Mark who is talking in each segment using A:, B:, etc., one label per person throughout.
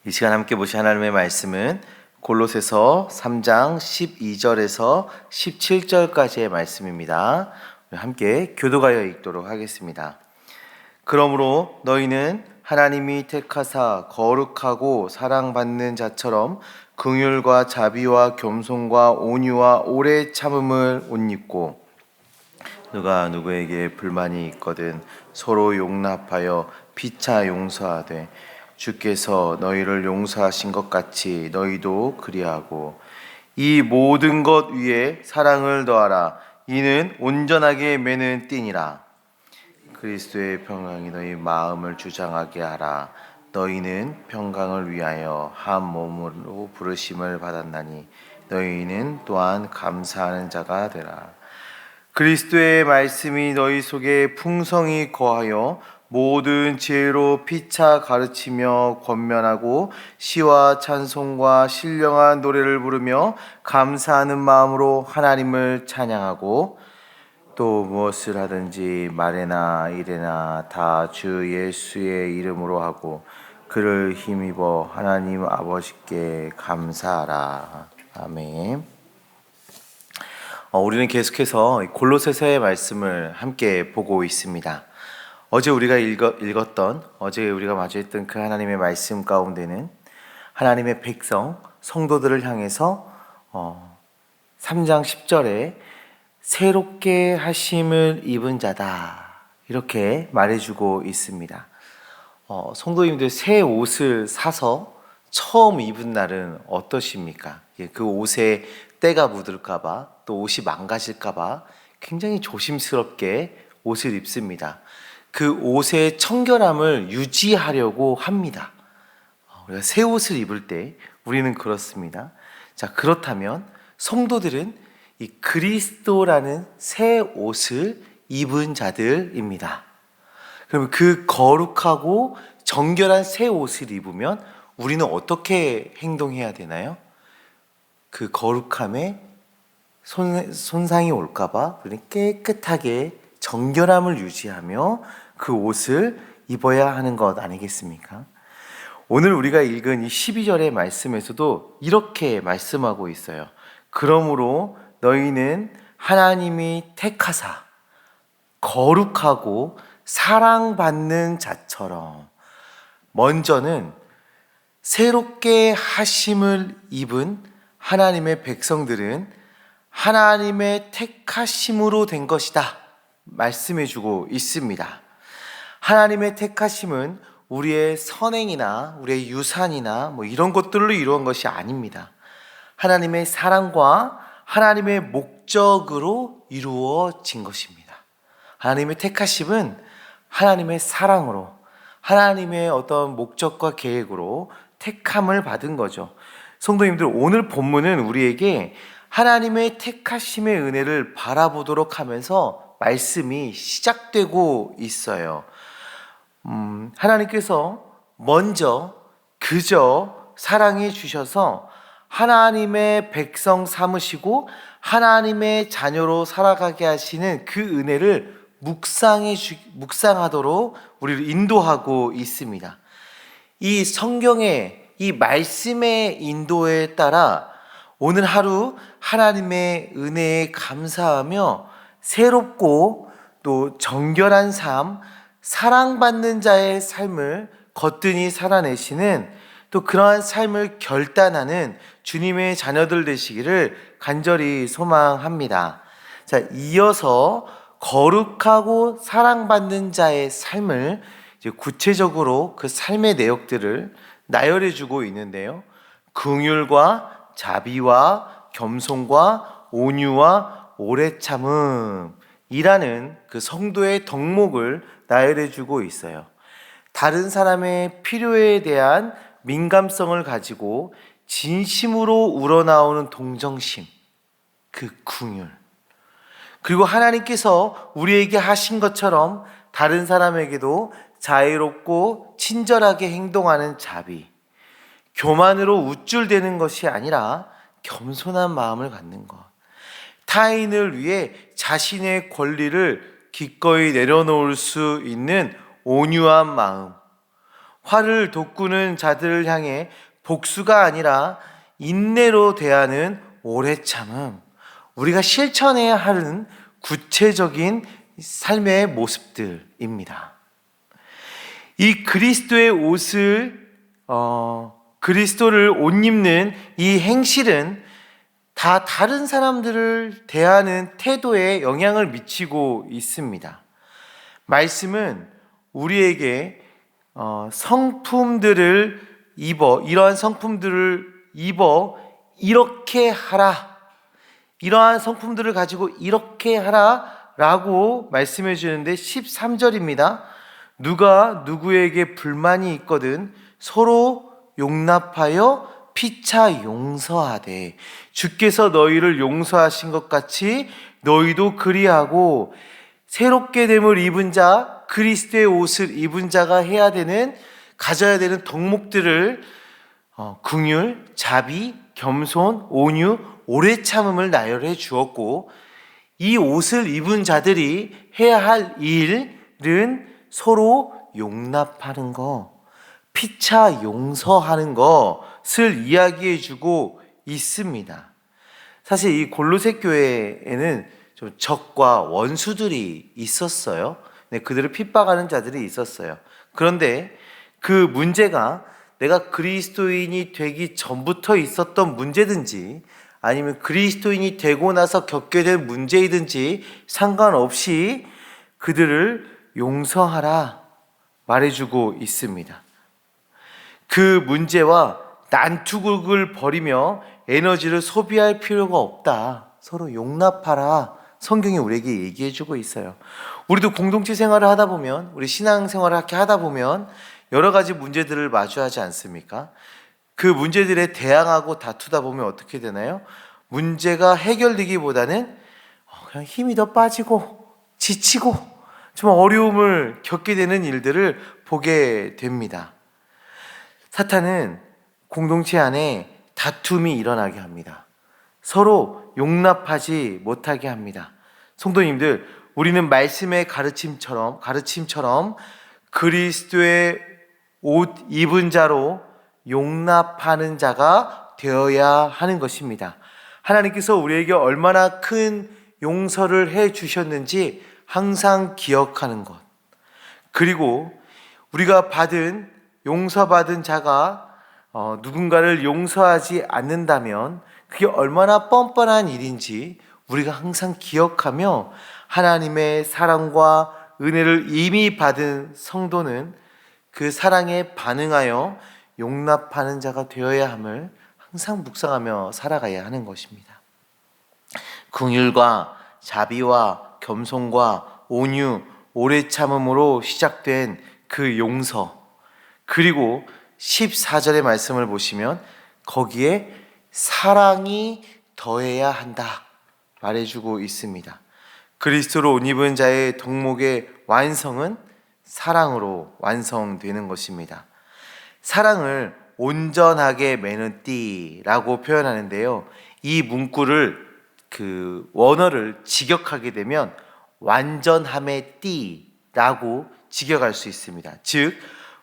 A: 이 시간 함께 보실 하나님의 말씀은 골로새서 3장 12절에서 17절까지의 말씀입니다. 함께 교도하여 읽도록 하겠습니다. 그러므로 너희는 하나님이 택하사 거룩하고 사랑받는 자처럼 긍휼과 자비와 겸손과 온유와 오래 참음을 옷 입고 누가 누구에게 불만이 있거든 서로 용납하여 피차 용서하되 주께서 너희를 용서하신 것 같이 너희도 그리하고 이 모든 것 위에 사랑을 더하라. 이는 온전하게 매는 띠니라. 그리스도의 평강이 너희 마음을 주장하게 하라. 너희는 평강을 위하여 한 몸으로 부르심을 받았나니 너희는 또한 감사하는 자가 되라. 그리스도의 말씀이 너희 속에 풍성히 거하여 모든 지혜로 피차 가르치며 권면하고 시와 찬송과 신령한 노래를 부르며 감사하는 마음으로 하나님을 찬양하고 또 무엇을 하든지 말에나 일에나 다 주 예수의 이름으로 하고 그를 힘입어 하나님 아버지께 감사하라. 아멘. 우리는 계속해서 골로새서의 말씀을 함께 보고 있습니다. 어제 우리가 읽었던 어제 우리가 마주했던 그 하나님의 말씀 가운데는 하나님의 백성 성도들을 향해서 3장 10절에 새롭게 하심을 입은 자다 이렇게 말해주고 있습니다. 성도님들 새 옷을 사서 처음 입은 날은 어떠십니까? 그 옷에 때가 묻을까봐 또 옷이 망가질까봐 굉장히 조심스럽게 옷을 입습니다. 그 옷의 청결함을 유지하려고 합니다. 우리가 새 옷을 입을 때 우리는 그렇습니다. 자, 그렇다면 성도들은 이 그리스도라는 새 옷을 입은 자들입니다. 그럼 그 거룩하고 정결한 새 옷을 입으면 우리는 어떻게 행동해야 되나요? 그 거룩함에 손상이 올까봐 우리는 깨끗하게 정결함을 유지하며 그 옷을 입어야 하는 것 아니겠습니까? 오늘 우리가 읽은 이 12절의 말씀에서도 이렇게 말씀하고 있어요. 그러므로 너희는 하나님이 택하사 거룩하고 사랑받는 자처럼, 먼저는 새롭게 하심을 입은 하나님의 백성들은 하나님의 택하심으로 된 것이다 말씀해주고 있습니다. 하나님의 택하심은 우리의 선행이나 우리의 유산이나 이런 것들로 이루어진 것이 아닙니다. 하나님의 사랑과 하나님의 목적으로 이루어진 것입니다. 하나님의 택하심은 하나님의 사랑으로, 하나님의 어떤 목적과 계획으로 택함을 받은 거죠. 성도님들, 오늘 본문은 우리에게 하나님의 택하심의 은혜를 바라보도록 하면서 말씀이 시작되고 있어요. 하나님께서 먼저 그저 사랑해 주셔서 하나님의 백성 삼으시고 하나님의 자녀로 살아가게 하시는 그 은혜를 묵상하도록 우리를 인도하고 있습니다. 이 성경의 이 말씀의 인도에 따라 오늘 하루 하나님의 은혜에 감사하며 새롭고 또 정결한 삶, 사랑받는 자의 삶을 거뜬히 살아내시는 또 그러한 삶을 결단하는 주님의 자녀들 되시기를 간절히 소망합니다. 자, 이어서 거룩하고 사랑받는 자의 삶을 이제 구체적으로 그 삶의 내역들을 나열해 주고 있는데요. 긍휼과 자비와 겸손과 온유와 오래 참음이라는 그 성도의 덕목을 나열해 주고 있어요. 다른 사람의 필요에 대한 민감성을 가지고 진심으로 우러나오는 동정심, 그 긍휼, 그리고 하나님께서 우리에게 하신 것처럼 다른 사람에게도 자애롭고 친절하게 행동하는 자비, 교만으로 우쭐대는 것이 아니라 겸손한 마음을 갖는 것, 타인을 위해 자신의 권리를 기꺼이 내려놓을 수 있는 온유한 마음, 화를 돋구는 자들을 향해 복수가 아니라 인내로 대하는 오래 참음, 우리가 실천해야 하는 구체적인 삶의 모습들입니다. 이 그리스도의 옷을 그리스도를 옷 입는 이 행실은 다 다른 사람들을 대하는 태도에 영향을 미치고 있습니다. 말씀은 우리에게 성품들을 이러한 성품들을 입어 이렇게 하라, 이러한 성품들을 가지고 이렇게 하라 라고 말씀해 주는데 13절입니다. 누가 누구에게 불만이 있거든 서로 용납하여 피차 용서하되 주께서 너희를 용서하신 것 같이 너희도 그리하고, 새롭게 됨을 입은 자, 그리스도의 옷을 입은 자가 해야 되는, 가져야 되는 덕목들을 긍휼, 자비, 겸손, 온유, 오래 참음을 나열해 주었고, 이 옷을 입은 자들이 해야 할 일은 서로 용납하는 것, 피차 용서하는 것을 이야기해 주고 있습니다. 사실 이 골로새 교회에는 좀 적과 원수들이 있었어요. 네, 그들을 핍박하는 자들이 있었어요. 그런데 그 문제가 내가 그리스도인이 되기 전부터 있었던 문제든지 아니면 그리스도인이 되고 나서 겪게 될 문제이든지 상관없이 그들을 용서하라 말해주고 있습니다. 그 문제와 난투극을 벌이며 에너지를 소비할 필요가 없다. 서로 용납하라. 성경이 우리에게 얘기해주고 있어요. 우리도 공동체 생활을 하다 보면, 우리 신앙 생활을 이렇게 하다 보면 여러 가지 문제들을 마주하지 않습니까? 그 문제들에 대항하고 다투다 보면 어떻게 되나요? 문제가 해결되기보다는 그냥 힘이 더 빠지고 지치고 좀 어려움을 겪게 되는 일들을 보게 됩니다. 사탄은 공동체 안에 다툼이 일어나게 합니다. 서로 용납하지 못하게 합니다. 성도님들, 우리는 말씀의 가르침처럼 그리스도의 옷 입은 자로 용납하는 자가 되어야 하는 것입니다. 하나님께서 우리에게 얼마나 큰 용서를 해 주셨는지 항상 기억하는 것, 그리고 우리가 용서받은 자가 누군가를 용서하지 않는다면 그게 얼마나 뻔뻔한 일인지 우리가 항상 기억하며, 하나님의 사랑과 은혜를 이미 받은 성도는 그 사랑에 반응하여 용납하는 자가 되어야 함을 항상 묵상하며 살아가야 하는 것입니다. 긍휼과 자비와 겸손과 온유, 오래 참음으로 시작된 그 용서, 그리고 14절의 말씀을 보시면 거기에 사랑이 더해야 한다 말해주고 있습니다. 그리스도로 옷 입은 자의 덕목의 완성은 사랑으로 완성되는 것입니다. 사랑을 온전하게 매는 띠라고 표현하는데요, 이 문구를 원어를 직역하게 되면 완전함의 띠라고 직역할 수 있습니다. 즉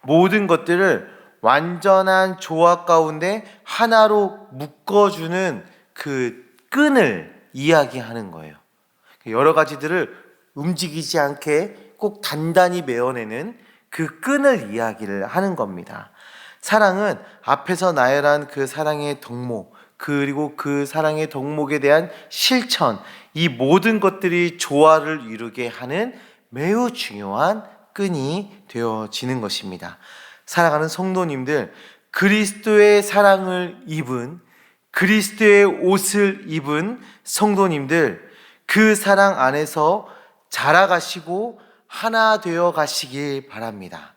A: 모든 것들을 완전한 조화 가운데 하나로 묶어주는 그 끈을 이야기하는 거예요. 여러 가지들을 움직이지 않게 꼭 단단히 메어내는 그 끈을 이야기를 하는 겁니다. 사랑은 앞에서 나열한 그 사랑의 덕목, 그리고 그 사랑의 덕목에 대한 실천, 이 모든 것들이 조화를 이루게 하는 매우 중요한 끈이 되어지는 것입니다. 사랑하는 성도님들, 그리스도의 사랑을 입은, 그리스도의 옷을 입은 성도님들, 그 사랑 안에서 자라가시고 하나 되어 가시길 바랍니다.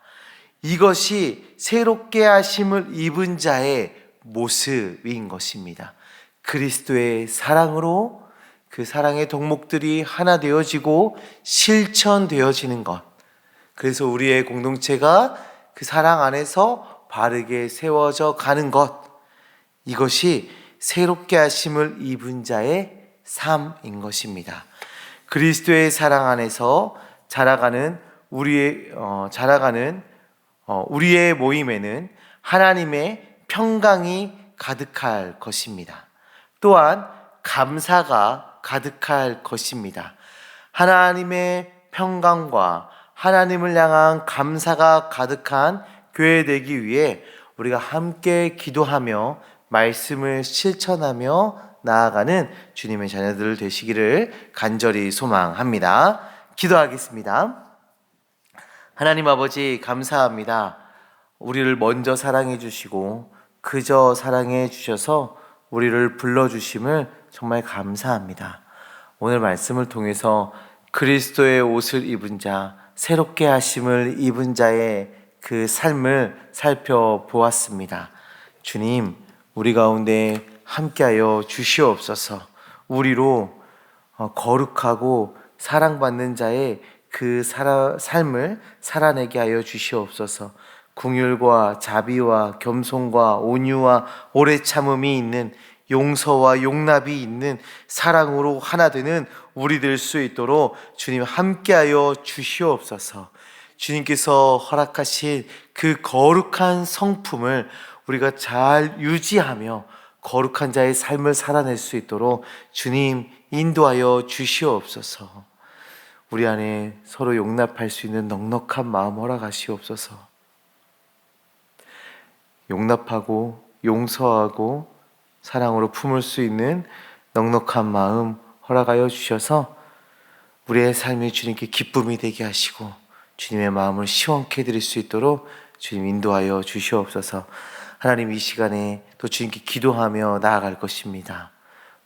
A: 이것이 새롭게 하심을 입은 자의 모습인 것입니다. 그리스도의 사랑으로 그 사랑의 덕목들이 하나 되어지고 실천되어지는 것, 그래서 우리의 공동체가 그 사랑 안에서 바르게 세워져 가는 것, 이것이 새롭게 하심을 입은 자의 삶인 것입니다. 그리스도의 사랑 안에서 자라가는 우리의 모임에는 하나님의 평강이 가득할 것입니다. 또한 감사가 가득할 것입니다. 하나님의 평강과 하나님을 향한 감사가 가득한 교회 되기 위해 우리가 함께 기도하며 말씀을 실천하며 나아가는 주님의 자녀들 되시기를 간절히 소망합니다. 기도하겠습니다. 하나님 아버지, 감사합니다. 우리를 먼저 사랑해 주시고 그저 사랑해 주셔서 우리를 불러주심을 정말 감사합니다. 오늘 말씀을 통해서 그리스도의 옷을 입은 자, 새롭게 하심을 입은 자의 그 삶을 살펴보았습니다. 주님, 우리 가운데 함께하여 주시옵소서. 우리로 거룩하고 사랑받는 자의 그 삶을 살아내게 하여 주시옵소서. 긍휼과 자비와 겸손과 온유와 오래 참음이 있는, 용서와 용납이 있는 사랑으로 하나 되는 우리 될 수 있도록 주님 함께하여 주시옵소서. 주님께서 허락하신 그 거룩한 성품을 우리가 잘 유지하며 거룩한 자의 삶을 살아낼 수 있도록 주님 인도하여 주시옵소서. 우리 안에 서로 용납할 수 있는 넉넉한 마음 허락하시옵소서. 용납하고 용서하고 사랑으로 품을 수 있는 넉넉한 마음 허락하여 주셔서 우리의 삶이 주님께 기쁨이 되게 하시고 주님의 마음을 시원케 해드릴 수 있도록 주님 인도하여 주시옵소서. 하나님, 이 시간에 또 주님께 기도하며 나아갈 것입니다.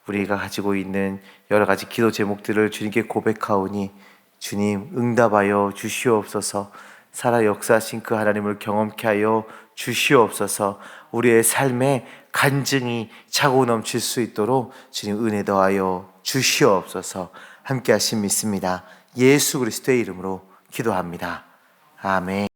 A: 우리가 가지고 있는 여러 가지 기도 제목들을 주님께 고백하오니 주님 응답하여 주시옵소서. 살아 역사하신 그 하나님을 경험케 하여 주시옵소서. 우리의 삶에 간증이 차고 넘칠 수 있도록 주님 은혜 더하여 주시옵소서. 함께 하심 믿습니다. 예수 그리스도의 이름으로 기도합니다. 아멘.